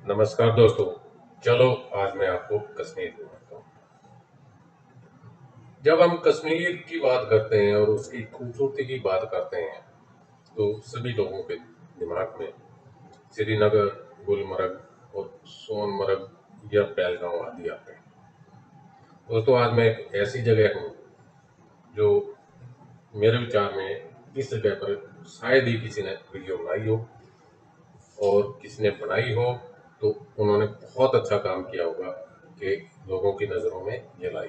नमस्कार दोस्तों। चलो आज मैं आपको कश्मीर घुमाता हूँ। जब हम कश्मीर की बात करते हैं और उसकी खूबसूरती की बात करते हैं तो सभी लोगों के दिमाग में श्रीनगर, गुलमर्ग और सोनमर्ग या पहलगांव आदि आते हैं। दोस्तों आज मैं एक ऐसी जगह हूँ जो मेरे विचार में इस जगह पर शायद ही किसी ने वीडियो बनाई हो, और किसी ने बनाई हो तो उन्होंने बहुत अच्छा काम किया होगा कि लोगों की नज़रों में ये लाई।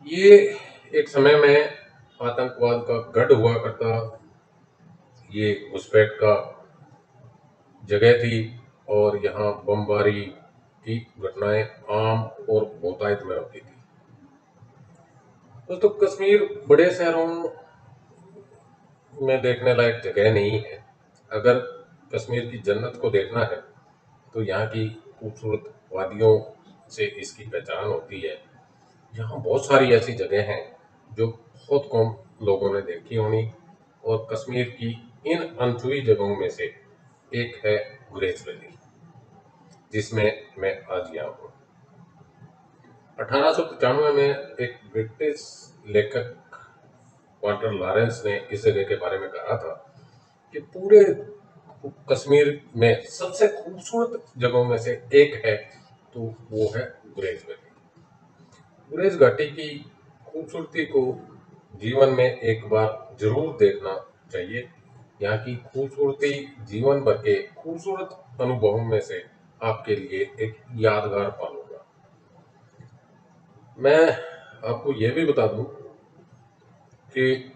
ये एक समय में आतंकवाद का गढ़ हुआ करता, ये घुसपैठ का जगह थी और यहाँ बमबारी की घटनाएं आम और बहुतायत में होती थी। दोस्तों कश्मीर बड़े शहरों में देखने लायक जगह नहीं है। अगर कश्मीर की जन्नत को देखना है तो यहाँ की खूबसूरत वादियों से इसकी पहचान होती है। यहाँ बहुत सारी ऐसी जगह हैं जो बहुत कम लोगों ने देखी होनी, और कश्मीर की इन अनछुई जगहों में से एक है गुरेज वैली, जिसमें मैं आज यहाँ हूँ। 1895 में एक ब्रिटिश लेखक वाल्टर लॉरेंस ने इस जगह के बारे में कहा था कि पूरे कश्मीर में सबसे खूबसूरत जगहों में से एक है, तो वो है गुरेज वैली। गुरेज घाटी की खूबसूरती को जीवन में एक बार जरूर देखना चाहिए। यहाँ की खूबसूरती जीवन भर के खूबसूरत अनुभवों में से आपके लिए एक यादगार पल होगा। मैं आपको यह भी बता दूं कि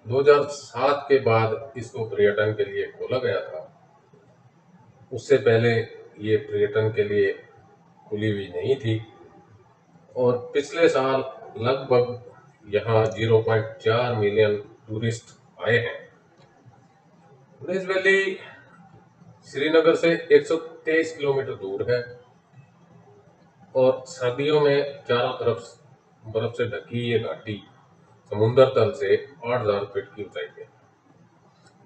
2007 के बाद इसको पर्यटन के लिए खोला गया था। उससे पहले ये पर्यटन के लिए खुली हुई नहीं थी, और पिछले साल लगभग यहाँ 0.4 मिलियन टूरिस्ट आए हैं। गुरेज वैली श्रीनगर से 123 किलोमीटर दूर है, और सर्दियों में चारों तरफ बर्फ से ढकी ये घाटी समुद्र तल से 8,000 फीट की ऊंचाई पे।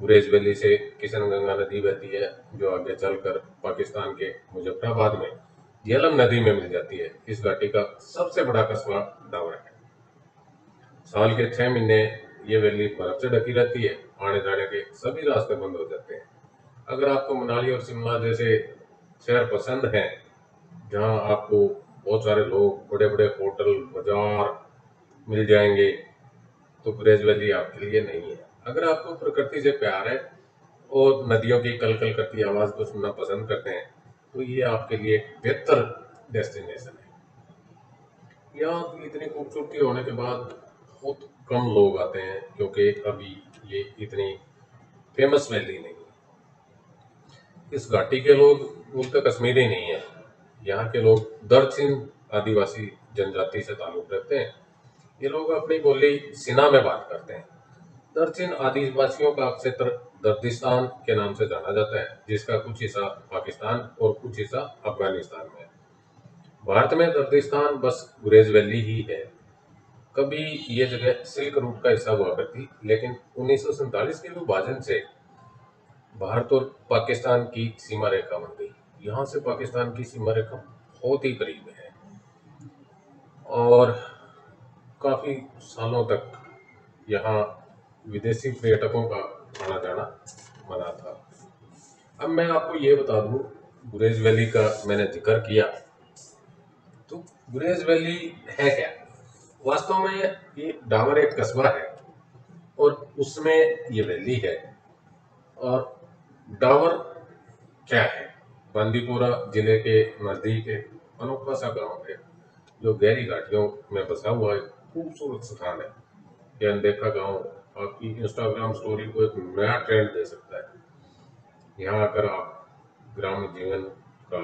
गुरेज वैली से किशनगंगा नदी बहती है, जो आगे चलकर पाकिस्तान के मुजफ्फराबाद में झेलम नदी में मिल जाती है। इस घाटी का सबसे बड़ा कस्बा डावर है। साल के 6 महीने ये वैली बर्फ से ढकी रहती है। आने जाने के सभी रास्ते बंद हो जाते हैं। अगर आपको मनाली और शिमला जैसे शहर पसंद हैं, जहाँ आपको बहुत सारे लोग, बड़े बड़े होटल, बाजार मिल जाएंगे, तो गुरेज वैली आपके लिए नहीं है। अगर आपको प्रकृति से प्यार है और नदियों की कल कल करती आवाज को सुनना पसंद करते हैं, तो ये आपके लिए एक बेहतर डेस्टिनेशन है। यहाँ की इतनी खूबसूरती होने के बाद बहुत कम लोग आते हैं, क्योंकि अभी ये इतनी फेमस वैली नहीं है। इस घाटी के लोग मूलतः कश्मीरी नहीं है। यहाँ के लोग दरचिन आदिवासी जनजाति से ताल्लुक रखते हैं। ये लोग अपनी बोली सिन्हा में बात करते हैं। दरचिन आदिवासियों का क्षेत्र दर्दिस्तान के नाम से जाना जाता है, जिसका कुछ हिस्सा पाकिस्तान और कुछ हिस्सा अफगानिस्तान में है। भारत में दर्दिस्तान बस गुरेज वैली ही है। कभी ये जगह सिल्क रूट का हिस्सा हुआ करती, लेकिन 1947 के विभाजन से भारत और पाकिस्तान की सीमा रेखा बन गई। यहाँ से पाकिस्तान की सीमा रेखा बहुत ही करीब है, और काफी सालों तक यहाँ विदेशी पर्यटकों का आना जाना मना था। अब मैं आपको ये बता दूं, गुरेज वैली का मैंने जिक्र किया, तो गुरेज वैली है क्या? वास्तव में ये डावर एक कस्बा है और उसमें ये वैली है। और डावर क्या है? बांदीपोरा जिले के नजदीक एक अनोखा सा गांव है, जो गहरी घाटियों में बसा हुआ एक खूबसूरत स्थान है। यह अनदेखा गांव आपकी इंस्टाग्राम स्टोरी को एक नया ट्रेंड दे सकता है। यहाँ आकर आप ग्रामीण जीवन का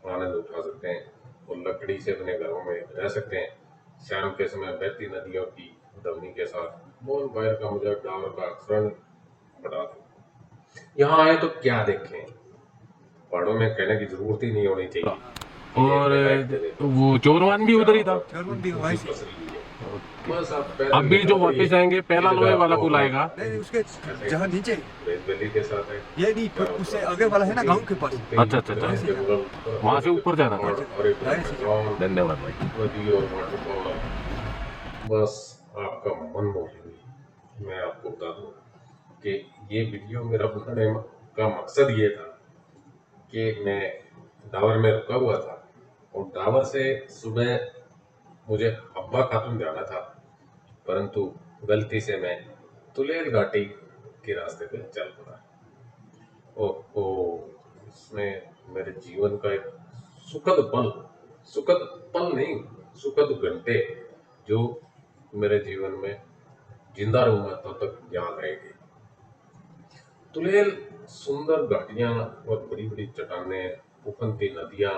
आनंद उठा सकते हैं और लकड़ी से बने घरों में रह सकते हैं। शाम के समय बहती नदियों की ध्वनि के साथ बोन फायर का मजा डावर का अक्सर बढ़ा दो। यहाँ आए तो क्या देखें? पहाड़ों में कहने की जरूरत ही नहीं होनी चाहिए कि और देखने लायक जगह वो चोरवान भी उधर ही था। चारों तरफ पसरी हुई है। बस आप पैर अभी जो लगाते ही वापस आएंगे पहला इस लोहे जगह वाला आपको पुल आएगा। नहीं उसके ऐसे जहाँ नीचे रेत वैली के साथ है। ये नहीं, फिर उससे आगे वाला है ना गांव के पास। अच्छा, अच्छा, अच्छा। जंगल वहाँ से ऊपर जाना था। और एक डायरेक्ट से गाँव, धन्यवाद भाई। नदी और वाटरफॉल, बस आपका मन मोह लेगी। मैं आपको बता दूं कि ये वीडियो मेरा बनाने का मकसद ये था कि मैं डावर में रुका हुआ था और डावर से सुबह मुझे हब्बा खातून जाना था, परंतु गलती से मैं तुलेल घाटी के रास्ते पे चल पड़ा। ओहो, इसमें मेरे जीवन का एक सुखद पल, सुखद पल नहीं, सुखद घंटे जो मेरे जीवन में जिंदा रहूंगा तब तक याद रहेगी। तुलेल सुंदर घाटियां और बड़ी बड़ी चट्टानें, उफनती नदियां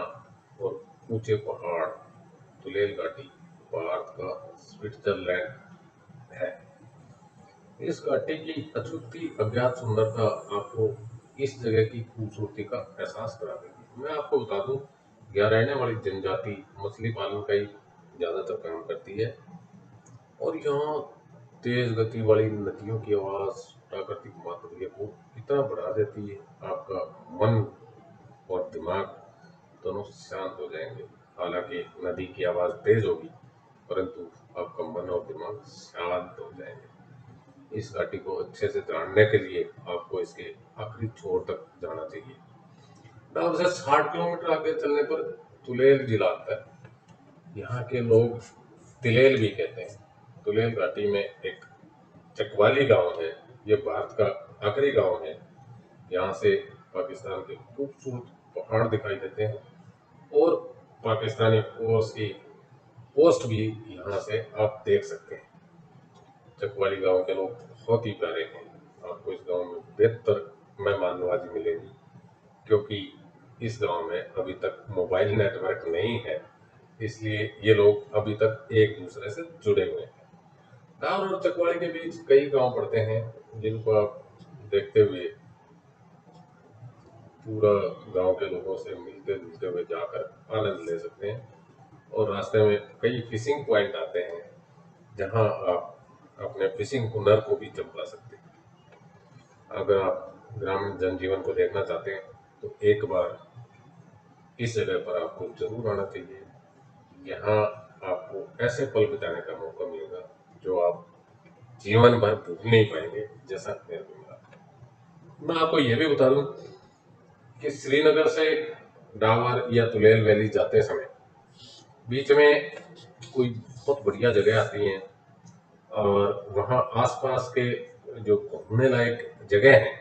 और ऊंचे पहाड़। तुलेल घाटी भारत का स्विट्जरलैंड है। इस घाटी की अछूती अज्ञात सुंदरता आपको इस जगह की खूबसूरती का एहसास करा देगी। मैं आपको बता दूं, यहाँ रहने वाली जनजाति मछली पालन का ही ज्यादातर काम करती है और यहाँ तेज गति वाली नदियों की आवाज प्राकृतिक माधुर्य को इतना बढ़ा देती है, आपका मन और दिमाग दोनों शांत हो जाएंगे। हालांकि नदी की आवाज तेज होगी, परंतु आपका मन और दिमाग शांत हो जाएंगे। इस घाटी को अच्छे से जानने के लिए आपको इसके आखिरी छोर तक जाना चाहिए। डावर से 60 किलोमीटर आगे चलने पर तुलेल जिला आता है। यहाँ के लोग तिलेल भी कहते हैं। तुलेल घाटी में एक चकवाली गांव है। ये भारत का आखिरी गांव है। यहाँ से पाकिस्तान के खूबसूरत पहाड़ दिखाई देते हैं और पाकिस्तानी फौज की पोस्ट भी यहाँ से आप देख सकते हैं। चकवाली गांव के लोग बहुत ही प्यारे हैं। आपको इस गांव में बेहतर मेहमान नवाजी मिलेगी, क्योंकि इस गांव में अभी तक मोबाइल नेटवर्क नहीं है, इसलिए ये लोग अभी तक एक दूसरे से जुड़े हुए हैं। डावर और चकवाली के बीच कई गांव पड़ते हैं, जिनको आप देखते हुए पूरा गांव के लोगों से मिलते जुलते हुए जाकर आनंद ले सकते हैं। और रास्ते में कई फिशिंग पॉइंट आते हैं, जहां आप अपने फिशिंग हुनर को भी चमका सकते हैं। अगर आप ग्रामीण जनजीवन को देखना चाहते हैं तो एक बार इस जगह पर आपको जरूर आना चाहिए। यहाँ आपको ऐसे पल बिताने का मौका मिलेगा जो आप जीवन भर भूल नहीं पाएंगे, जैसा मेरे को मिला। मैं आपको यह भी बता दूं कि श्रीनगर से डावर या तुलेल वैली जाते समय बीच में कोई बहुत बढ़िया जगह आती हैं और वहाँ आसपास के जो घूमने लायक जगह हैं,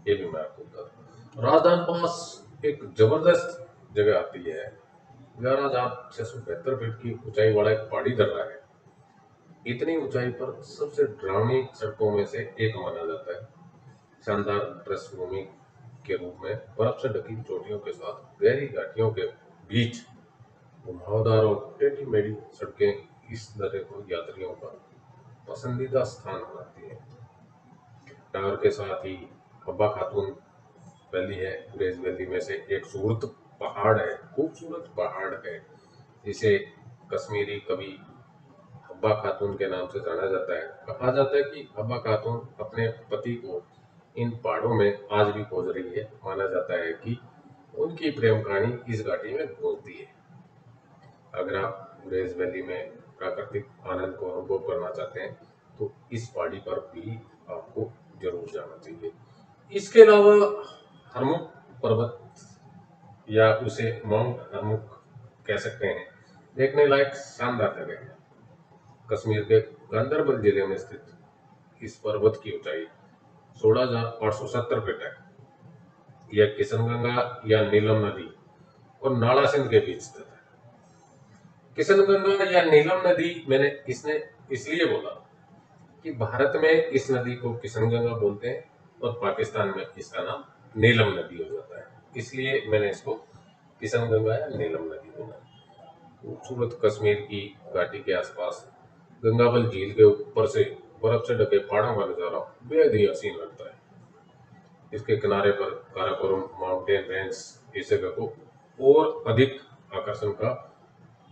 ये भी मैं आपको बता दूं। राजधान पास एक जबरदस्त जगह आती है। 11,672 फीट की ऊंचाई वाला एक पहाड़ी दर्रा है। इतनी ऊंचाई पर सबसे डरावनी सड़कों में से एक माना जाता है। शानदार पृष्ठभूमि के रूप में बर्फ से ढकी चोटियों के साथ गहरी घाटियों के बीच घुमावदार और टेढ़ी मेढ़ी सड़कें इस दर्रे को यात्रियों का पसंदीदा स्थान बनाती है। टावर के साथ ही हब्बा खातून वैली है। गुरेज वैली में से एक सूरत पहाड़ है, खूबसूरत पहाड़ है, जिसे कश्मीरी कवि हब्बा खातून के नाम से जाना जाता है। कहा जाता है कि हब्बा खातून अपने पति को इन पहाड़ों में आज भी खोज रही है। माना जाता है कि उनकी प्रेम कहानी इस घाटी में गूंजती है। अगर आप गुरेज वैली में प्राकृतिक आनंद को अनुभव करना चाहते हैं तो इस पहाड़ी पर भी आपको जरूर जाना चाहिए। इसके अलावा हरमुख पर्वत, या उसे माउंट हरमुख कह सकते हैं, देखने लायक शानदार जगह है। कश्मीर के गांदरबल जिले में स्थित इस पर्वत की ऊंचाई 16,870 फीट है। यह किशनगंगा या नीलम नदी और नाला सिंध के बीच स्थित है। किशनगंगा या नीलम नदी मैंने इसलिए बोला कि भारत में इस नदी को किशनगंगा बोलते हैं और पाकिस्तान में इसका नाम नीलम नदी हो जाता है, इसलिए मैंने इसको किशनगंगा या नीलम नदी बोला। खूबसूरत कश्मीर की घाटी के आसपास गंगाबल झील के ऊपर से बर्फ से ढके पहाड़ों का नजारा बेहद ही हसीन लगता है। इसके किनारे पर काराकोरम माउंटेन रेंज इस जगह को और अधिक आकर्षण का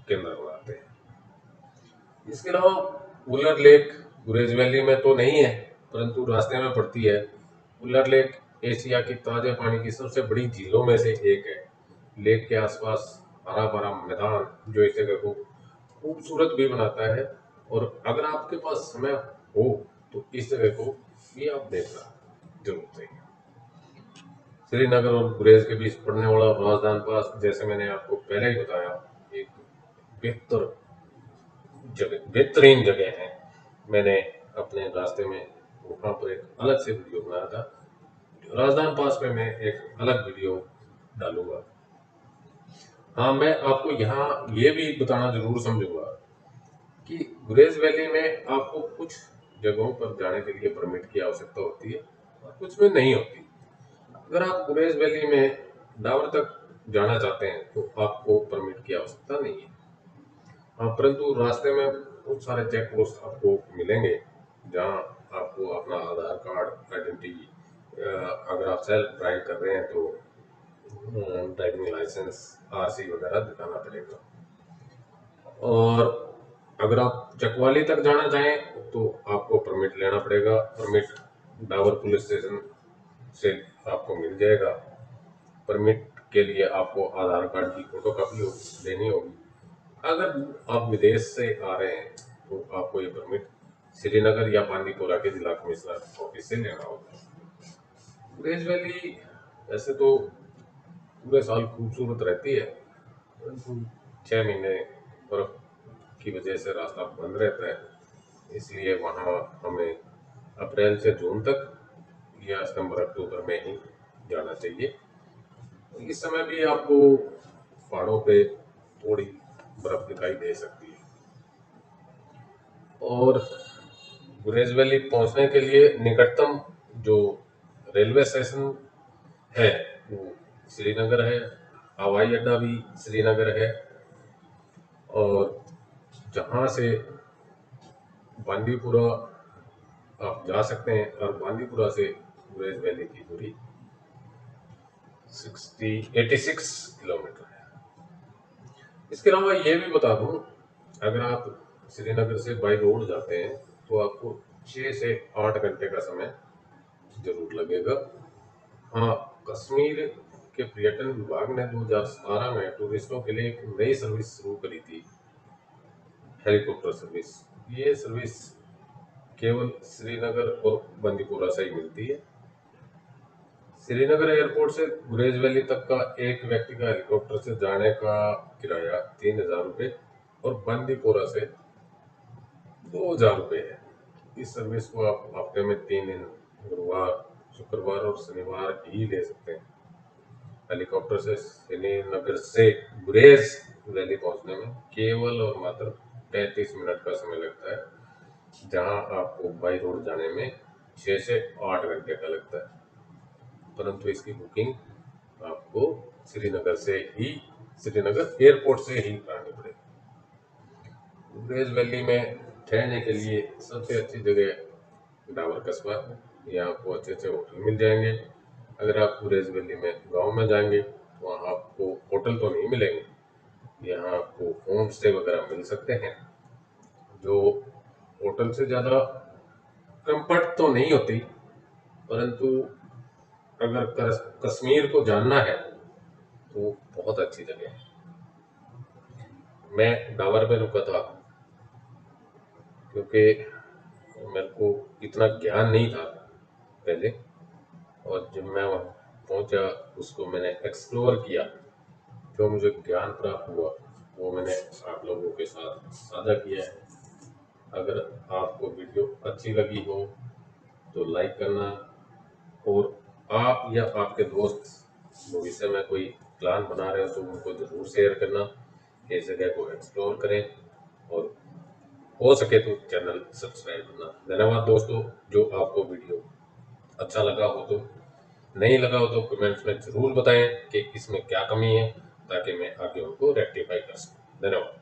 केंद्र बनाते हैं। इसके अलावा उलर लेक गुरेज वैली में तो नहीं है, परंतु रास्ते में पड़ती है। उलर लेक एशिया की ताजे पानी की सबसे बड़ी झीलों में से एक है। लेक के आसपास हरा भरा मैदान जो इस जगह को खूबसूरत भी बनाता है, और अगर आपके पास समय हो तो इस जगह को भी आप देखना जरूर चाहिए। श्रीनगर और गुरेज के बीच पड़ने वाला राजधान पास, जैसे मैंने आपको पहले ही बताया, एक बेहतर बेहतरीन जगह है। मैंने अपने रास्ते में वहाँ पर एक अलग से वीडियो बनाया था। राजधान पास पे मैं एक अलग वीडियो डालूंगा। हाँ, मैं आपको यहाँ ये भी बताना जरूर समझूंगा कि गुरेज वैली में आपको कुछ जगहों पर जाने के लिए परमिट की आवश्यकता होती है और कुछ में नहीं होती। अगर आप गुरेज वैली में डावर तक जाना चाहते हैं तो आपको परमिट की आवश्यकता नहीं है। हाँ, परंतु रास्ते में बहुत सारे चेक पोस्ट आपको मिलेंगे, जहाँ आपको अपना आधार कार्ड, आइडेंटिटी, अगर आप सेल्फ ड्राइव कर रहे हैं तो ड्राइविंग लाइसेंस, आरसी वगैरह दिखाना पड़ेगा। और अगर आप चकवाली तक जाना चाहें तो आपको परमिट लेना पड़ेगा। परमिट डावर पुलिस स्टेशन से आपको मिल जाएगा। परमिट के लिए आपको आधार कार्ड की फोटोकॉपी देनी होगी। अगर आप विदेश से आ रहे हैं तो आपको ये परमिट श्रीनगर या बांदीपोरा के जिला कमिश्नर ऑफिस से लेना होगा। गुरेज वैली ऐसे तो पूरे साल खूबसूरत रहती है, परंतु 6 महीने बर्फ की वजह से रास्ता बंद रहता है। इसलिए वहाँ हमें अप्रैल से जून तक या सितंबर अक्टूबर में ही जाना चाहिए। इस समय भी आपको पहाड़ों पे थोड़ी बर्फ दिखाई दे सकती है। और गुरेज वैली पहुंचने के लिए निकटतम जो रेलवे स्टेशन है वो श्रीनगर है। हवाई अड्डा भी श्रीनगर है। और जहाँ से बांदीपुरा आप जा सकते हैं, और बांदीपुरा से गुरेज वैली की दूरी 86 किलोमीटर है। इसके अलावा ये भी बता दूं, अगर आप श्रीनगर से बाई रोड जाते हैं तो आपको 6 से 8 घंटे का समय जरूर लगेगा। हाँ, कश्मीर के पर्यटन विभाग ने 2017 में टूरिस्टों के लिए एक नई सर्विस शुरू करी थी, हेलीकॉप्टर सर्विस। ये सर्विस केवल श्रीनगर और बांदीपुरा से ही मिलती है। श्रीनगर एयरपोर्ट से गुरेज वैली तक का एक व्यक्ति का हेलीकॉप्टर से जाने का किराया 3,000 रुपये और बांदीपुरा से 2,000 रुपये है। इस सर्विस को आप हफ्ते में 3 दिन, गुरुवार, शुक्रवार और शनिवार ही ले सकते हैं। हेलीकॉप्टर से श्रीनगर से गुरेज वैली पहुंचने में केवल और मात्र 35 मिनट का समय लगता है, जहां आपको बाई रोड जाने में 6 से 8 घंटे का लगता है। परंतु इसकी बुकिंग आपको श्रीनगर एयरपोर्ट से ही करानी पड़ेगी। गुरेज वैली में ठहरने के लिए सबसे अच्छी जगह डावर कस्बा है। यहाँ आपको अच्छे अच्छे होटल मिल जाएंगे। अगर आप गुरेज वैली में गांव में जाएंगे तो वहाँ आपको होटल तो नहीं मिलेंगे, यहाँ आपको होम स्टे वगैरह मिल सकते हैं, जो होटल से ज़्यादा कंफर्ट तो नहीं होती, परंतु अगर कश्मीर को जानना है तो बहुत अच्छी जगह है। मैं डावर में रुका था क्योंकि मेरे को इतना ज्ञान नहीं था पहले, और जब मैं वहाँ पहुंचा उसको मैंने एक्सप्लोर किया, जो मुझे ज्ञान प्राप्त हुआ वो मैंने आप लोगों के साथ साझा किया है। अगर आपको वीडियो अच्छी लगी हो तो लाइक करना, और आप या आपके दोस्त भविष्य में कोई प्लान बना रहे हो तो उनको जरूर शेयर करना, इस जगह को एक्सप्लोर करें, और हो सके तो चैनल सब्सक्राइब करना। धन्यवाद दोस्तों। जो आपको वीडियो अच्छा लगा हो तो, नहीं लगा हो तो कमेंट्स में जरूर बताएं कि इसमें क्या कमी है, ताकि मैं आगे उनको रेक्टिफाई कर सकूं। धन्यवाद।